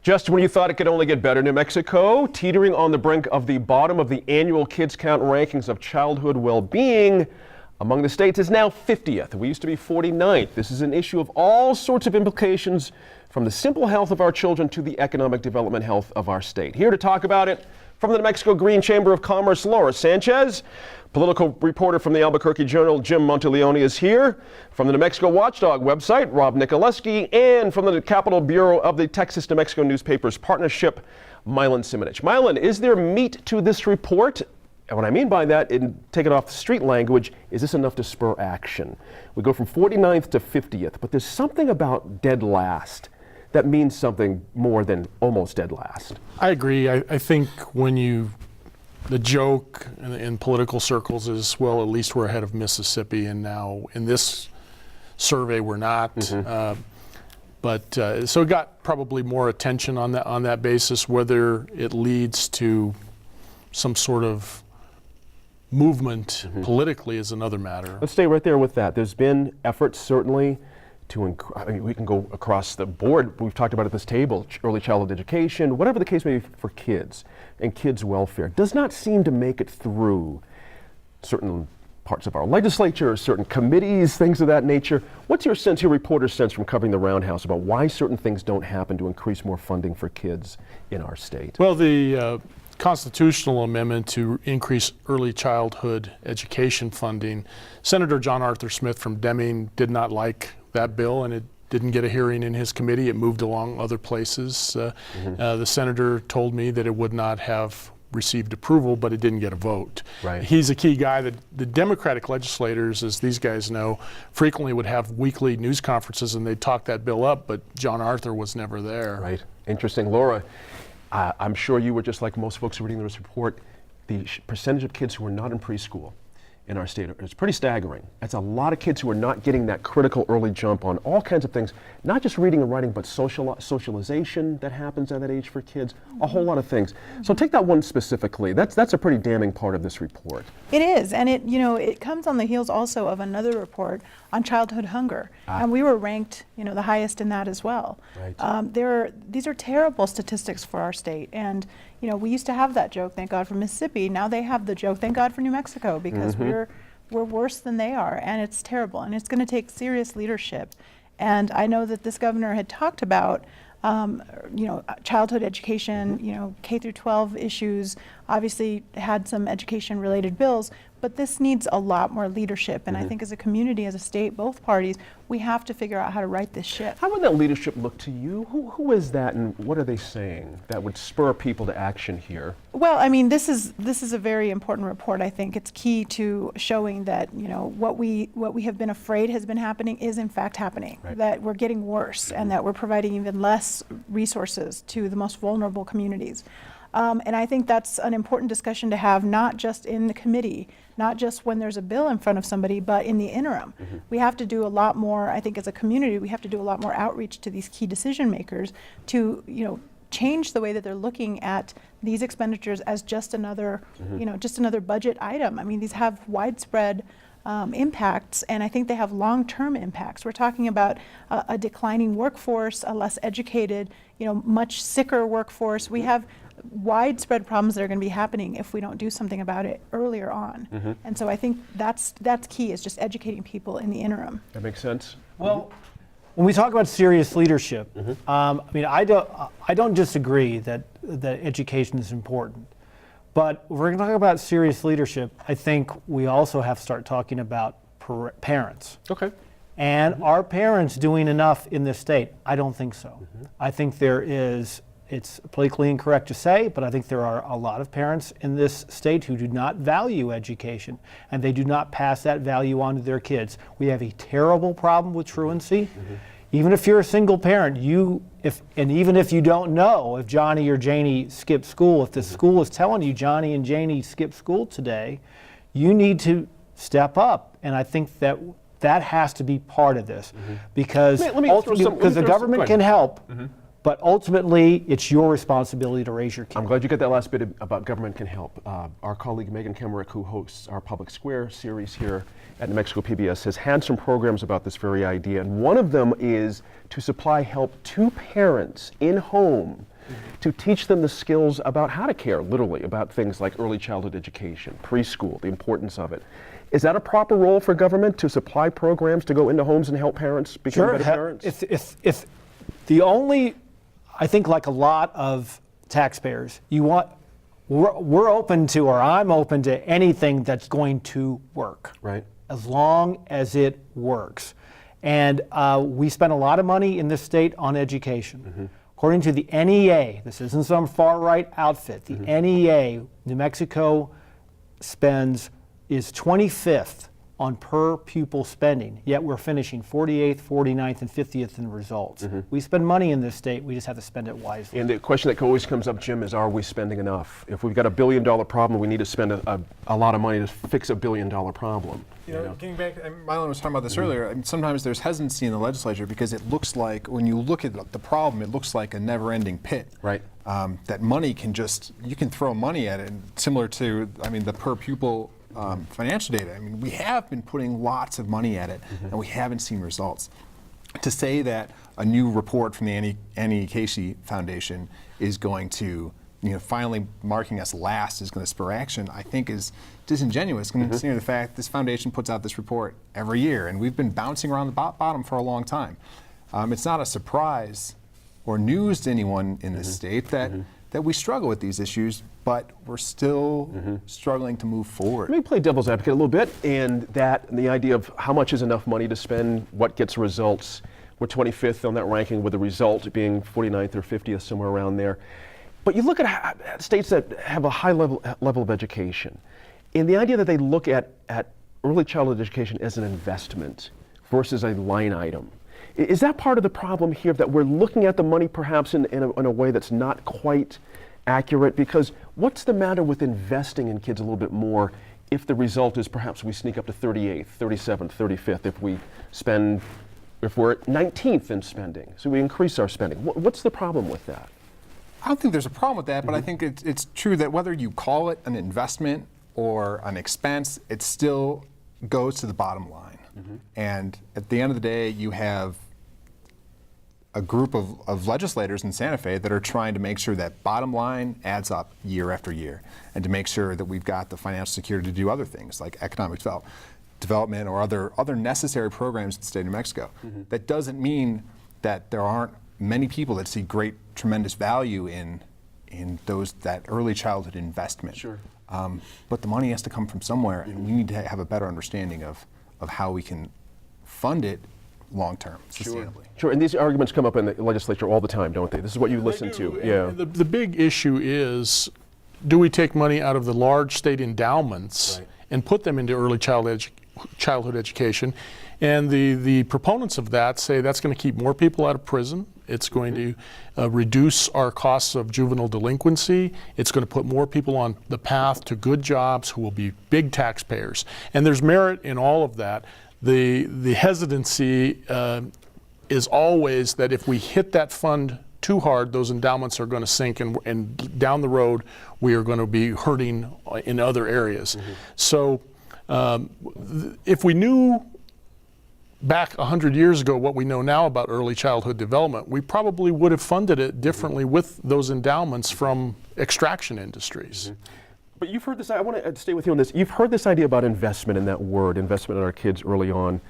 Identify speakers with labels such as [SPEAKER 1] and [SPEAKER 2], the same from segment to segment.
[SPEAKER 1] Just when you thought it could only get better, New Mexico, teetering on the brink of the bottom of the annual Kids Count rankings of childhood well-being among the states, is now 50th. We used to be 49th. This is an issue of all sorts of implications, from the simple health of our children to the economic development health of our state. Here to talk about it from the New Mexico Green Chamber of Commerce, Laura Sanchez. Political reporter from the Albuquerque Journal, Jim Monteleone, is here. From the New Mexico Watchdog website, Rob Nicoleski. And from the Capitol Bureau of the Texas New Mexico Newspapers Partnership, Milan Simonich. Milan, is there meat to this report? And what I mean by that, in take it off the street language, is this enough to spur action? We go from 49th to 50th, but there's something about dead last that means something more than almost dead last.
[SPEAKER 2] I agree. I think the joke in political circles is, well, at least we're ahead of Mississippi, and now in this survey we're not. So it got probably more attention on that basis. Whether it leads to some sort of movement politically is another matter.
[SPEAKER 1] Let's stay right there with that. There's been efforts certainly to, we can go across the board. We've talked about at this table, early childhood education, whatever the case may be for kids and kids' welfare, does not seem to make it through certain parts of our legislature, certain committees, things of that nature. What's your sense, your reporter's sense from covering the Roundhouse about why certain things don't happen to increase more funding for kids in our state?
[SPEAKER 2] Well, the constitutional amendment to increase early childhood education funding, Senator John Arthur Smith from Deming did not like that bill, and it didn't get a hearing in his committee. It moved along other places. The senator told me that it would not have received approval, but it didn't get a vote.
[SPEAKER 1] Right.
[SPEAKER 2] He's a key guy. The Democratic legislators, as these guys know, frequently would have weekly news conferences and they'd talk that bill up, but John Arthur was never there.
[SPEAKER 1] Right. Interesting. Laura, I'm sure you were just like most folks reading this report. The percentage of kids who are not in preschool in our state is pretty staggering. That's a lot of kids who are not getting that critical early jump on all kinds of things, not just reading and writing, but socialization that happens at that age for kids, a whole lot of things. So take that one specifically. That's a pretty damning part of this report.
[SPEAKER 3] It is, and it comes on the heels also of another report on childhood hunger, and we were ranked the highest in that as well.
[SPEAKER 1] Right.
[SPEAKER 3] These are terrible statistics for our state, and we used to have that joke, thank God for Mississippi. Now they have the joke, thank God for New Mexico, because we're worse than they are, and it's terrible, and it's going to take serious leadership. And I know that this governor had talked about childhood education, K through 12 issues, obviously had some education related bills, but this needs a lot more leadership. And I think as a community, as a state, both parties, we have to figure out how to right this ship.
[SPEAKER 1] How would that leadership look to you? Who is that, and what are they saying that would spur people to action here?
[SPEAKER 3] Well, I mean, this is a very important report. I think it's key to showing that what we have been afraid has been happening is in fact happening.
[SPEAKER 1] Right.
[SPEAKER 3] That we're getting worse, and that we're providing even less resources to the most vulnerable communities. And I think that's an important discussion to have, not just in the committee, not just when there's a bill in front of somebody, but in the interim. We have to do a lot more, I think as a community, we have to do a lot more outreach to these key decision makers to, change the way that they're looking at these expenditures as just another, just another budget item. I mean, these have widespread impacts, and I think they have long-term impacts. We're talking about a declining workforce, a less educated, much sicker workforce. We have widespread problems that are going to be happening if we don't do something about it earlier on. And so I think that's key, is just educating people in the interim.
[SPEAKER 1] That makes sense.
[SPEAKER 4] Well, when we talk about serious leadership, I mean, I don't disagree that education is important. But if we're going to talk about serious leadership, I think we also have to start talking about parents.
[SPEAKER 1] Okay.
[SPEAKER 4] And are parents doing enough in this state? I don't think so. I think it's politically incorrect to say, but I think there are a lot of parents in this state who do not value education, and they do not pass that value on to their kids. We have a terrible problem with truancy. Even if you're a single parent, even if you don't know if Johnny or Janie skipped school, if the school is telling you Johnny and Janie skipped school today, you need to step up. And I think that has to be part of this, because the government can help. But ultimately, it's your responsibility to raise your kid.
[SPEAKER 1] I'm glad you got that last bit about government can help. Our colleague Megan Kemerick, who hosts our Public Square series here at New Mexico PBS, has had some programs about this very idea. And one of them is to supply help to parents in home to teach them the skills about how to care, literally, about things like early childhood education, preschool, the importance of it. Is that a proper role for government to supply programs to go into homes and help parents become better parents?
[SPEAKER 4] If the only, I think like a lot of taxpayers, we're open to, or I'm open to anything that's going to work.
[SPEAKER 1] Right.
[SPEAKER 4] As long as it works. And we spend a lot of money in this state on education. According to the NEA, this isn't some far-right outfit, the NEA, New Mexico is 25th on per pupil spending, yet we're finishing 48th, 49th, and 50th in results. We spend money in this state, we just have to spend it wisely.
[SPEAKER 1] And the question that always comes up, Jim, is are we spending enough? If we've got $1 billion problem, we need to spend a lot of money to fix $1 billion problem.
[SPEAKER 5] You know, getting back, Mylon was talking about this earlier. I mean, sometimes there's hesitancy in the legislature because it looks like, when you look at the problem, it looks like a never-ending pit.
[SPEAKER 1] Right.
[SPEAKER 5] That money you can throw money at it, and similar to, I mean, the per pupil financial data. I mean, we have been putting lots of money at it, and we haven't seen results. To say that a new report from the Annie Casey Foundation is going to, finally marking us last is going to spur action, I think is disingenuous, considering the fact this foundation puts out this report every year, and we've been bouncing around the bottom for a long time. It's not a surprise or news to anyone in this state that we struggle with these issues, but we're still struggling to move forward.
[SPEAKER 1] Let me play devil's advocate a little bit, and the idea of how much is enough money to spend, what gets results. We're 25th on that ranking, with the result being 49th or 50th, somewhere around there. But you look at states that have a high level of education, and the idea that they look at early childhood education as an investment versus a line item. Is that part of the problem here, that we're looking at the money perhaps in a way that's not quite accurate? Because what's the matter with investing in kids a little bit more if the result is perhaps we sneak up to 38th, 37th, 35th, if we're at 19th in spending, so we increase our spending? What's the problem with that?
[SPEAKER 5] I don't think there's a problem with that, but I think it's true that whether you call it an investment or an expense, it still goes to the bottom line. And at the end of the day, you have a group of legislators in Santa Fe that are trying to make sure that bottom line adds up year after year, and to make sure that we've got the financial security to do other things like economic development or other necessary programs in the state of New Mexico. That doesn't mean that there aren't many people that see tremendous value in that early childhood investment.
[SPEAKER 1] Sure.
[SPEAKER 5] But the money has to come from somewhere, and we need to have a better understanding of how we can fund it long-term, sustainably.
[SPEAKER 1] Sure, and these arguments come up in the legislature all the time, don't they? This is what you listen to. Yeah.
[SPEAKER 2] The big issue is, do we take money out of the large state endowments and put them into early childhood education? And the proponents of that say that's going to keep more people out of prison. It's going to reduce our costs of juvenile delinquency. It's going to put more people on the path to good jobs who will be big taxpayers. And there's merit in all of that. The hesitancy is always that if we hit that fund too hard, those endowments are going to sink, and down the road we are going to be hurting in other areas. So if we knew back 100 years ago what we know now about early childhood development, we probably would have funded it differently with those endowments from extraction industries.
[SPEAKER 1] But you've heard this, I want to stay with you on this. You've heard this idea about investment in that word, investment in our kids early on.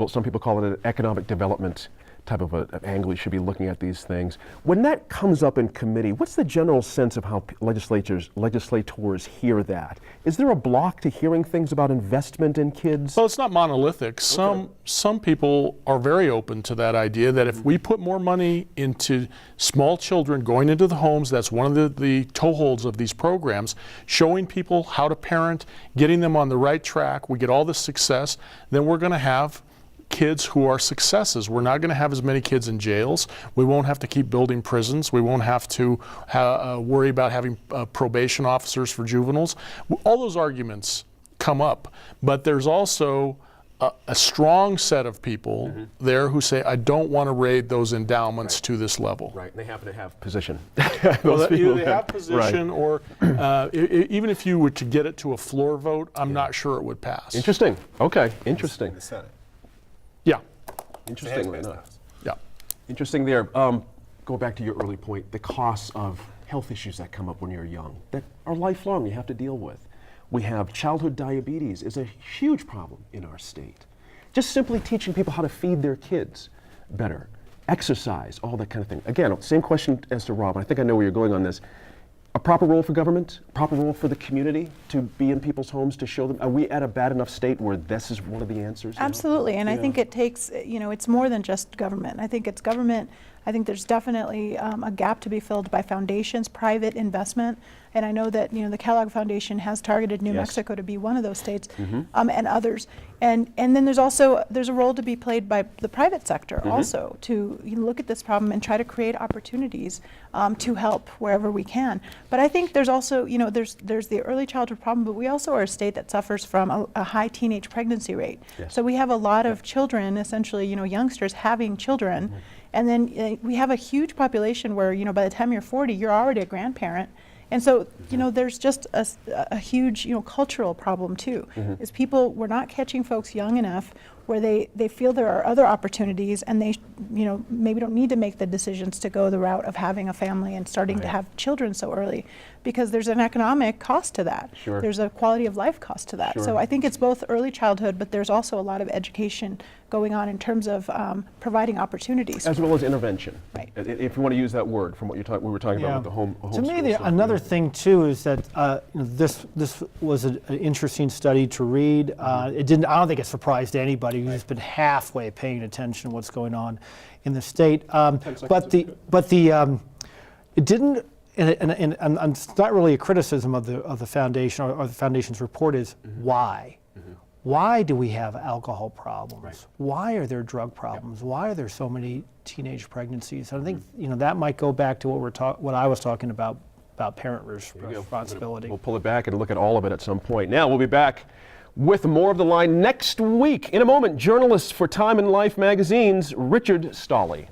[SPEAKER 1] Some people call it an economic development type of an angle you should be looking at these things. When that comes up in committee, what's the general sense of how legislators hear that? Is there a block to hearing things about investment in kids?
[SPEAKER 2] Well, it's not monolithic. Some people are very open to that idea that if we put more money into small children going into the homes, that's one of the toeholds of these programs, showing people how to parent, getting them on the right track, we get all this success, then we're going to have kids who are successes. We're not going to have as many kids in jails. We won't have to keep building prisons. We won't have to worry about having probation officers for juveniles. All those arguments come up, but there's also a strong set of people there who say, I don't want to raid those endowments to this level.
[SPEAKER 1] Right, and they happen to have position.
[SPEAKER 2] Well, either they have position, or even if you were to get it to a floor vote, I'm not sure it would pass.
[SPEAKER 1] Interesting. Okay, interesting.
[SPEAKER 5] In the Senate.
[SPEAKER 2] Yeah.
[SPEAKER 1] Interestingly enough.
[SPEAKER 2] Yeah.
[SPEAKER 1] Interesting there. go back to your early point, the costs of health issues that come up when you're young, that are lifelong, you have to deal with. We have childhood diabetes is a huge problem in our state. Just simply teaching people how to feed their kids better, exercise, all that kind of thing. Again, same question as to Rob, I think I know where you're going on this. A proper role for government, a proper role for the community to be in people's homes to show them, are we at a bad enough state where this is one of the answers? now?
[SPEAKER 3] Absolutely, and I think it takes, it's more than just government. I think it's government. I think there's definitely a gap to be filled by foundations, private investment, and I know that the Kellogg Foundation has targeted New
[SPEAKER 1] Yes.
[SPEAKER 3] Mexico to be one of those states, and others. And then there's a role to be played by the private sector also to look at this problem and try to create opportunities to help wherever we can. But I think there's also there's the early childhood problem, but we also are a state that suffers from a high teenage pregnancy rate.
[SPEAKER 1] Yes.
[SPEAKER 3] So we have a lot of children, essentially youngsters having children. And then we have a huge population where, by the time you're 40, you're already a grandparent. And so, there's just a huge, cultural problem too, is we're not catching folks young enough where they feel there are other opportunities and they, maybe don't need to make the decisions to go the route of having a family and starting to have children so early, because there's an economic cost to that.
[SPEAKER 1] Sure.
[SPEAKER 3] There's a quality of life cost to that.
[SPEAKER 1] Sure.
[SPEAKER 3] So I think it's both early childhood, but there's also a lot of education going on in terms of providing opportunities.
[SPEAKER 1] As well as intervention.
[SPEAKER 3] Right.
[SPEAKER 1] If you want to use that word from what we were talking about with the home
[SPEAKER 4] To me,
[SPEAKER 1] homeschool stuff.
[SPEAKER 4] another thing too is that this was an interesting study to read. It didn't. I don't think it surprised anybody who's been halfway paying attention to what's going on in the state. It didn't. And it's not really a criticism of the foundation or the foundation's report. Is why. Why do we have alcohol problems?
[SPEAKER 1] Right.
[SPEAKER 4] Why are there drug problems? Why are there so many teenage pregnancies? And I think that might go back to what I was talking about parent responsibility.
[SPEAKER 1] We'll pull it back and look at all of it at some point. Now, we'll be back with more of The Line next week. In a moment, journalist for Time and Life magazines, Richard Stolley.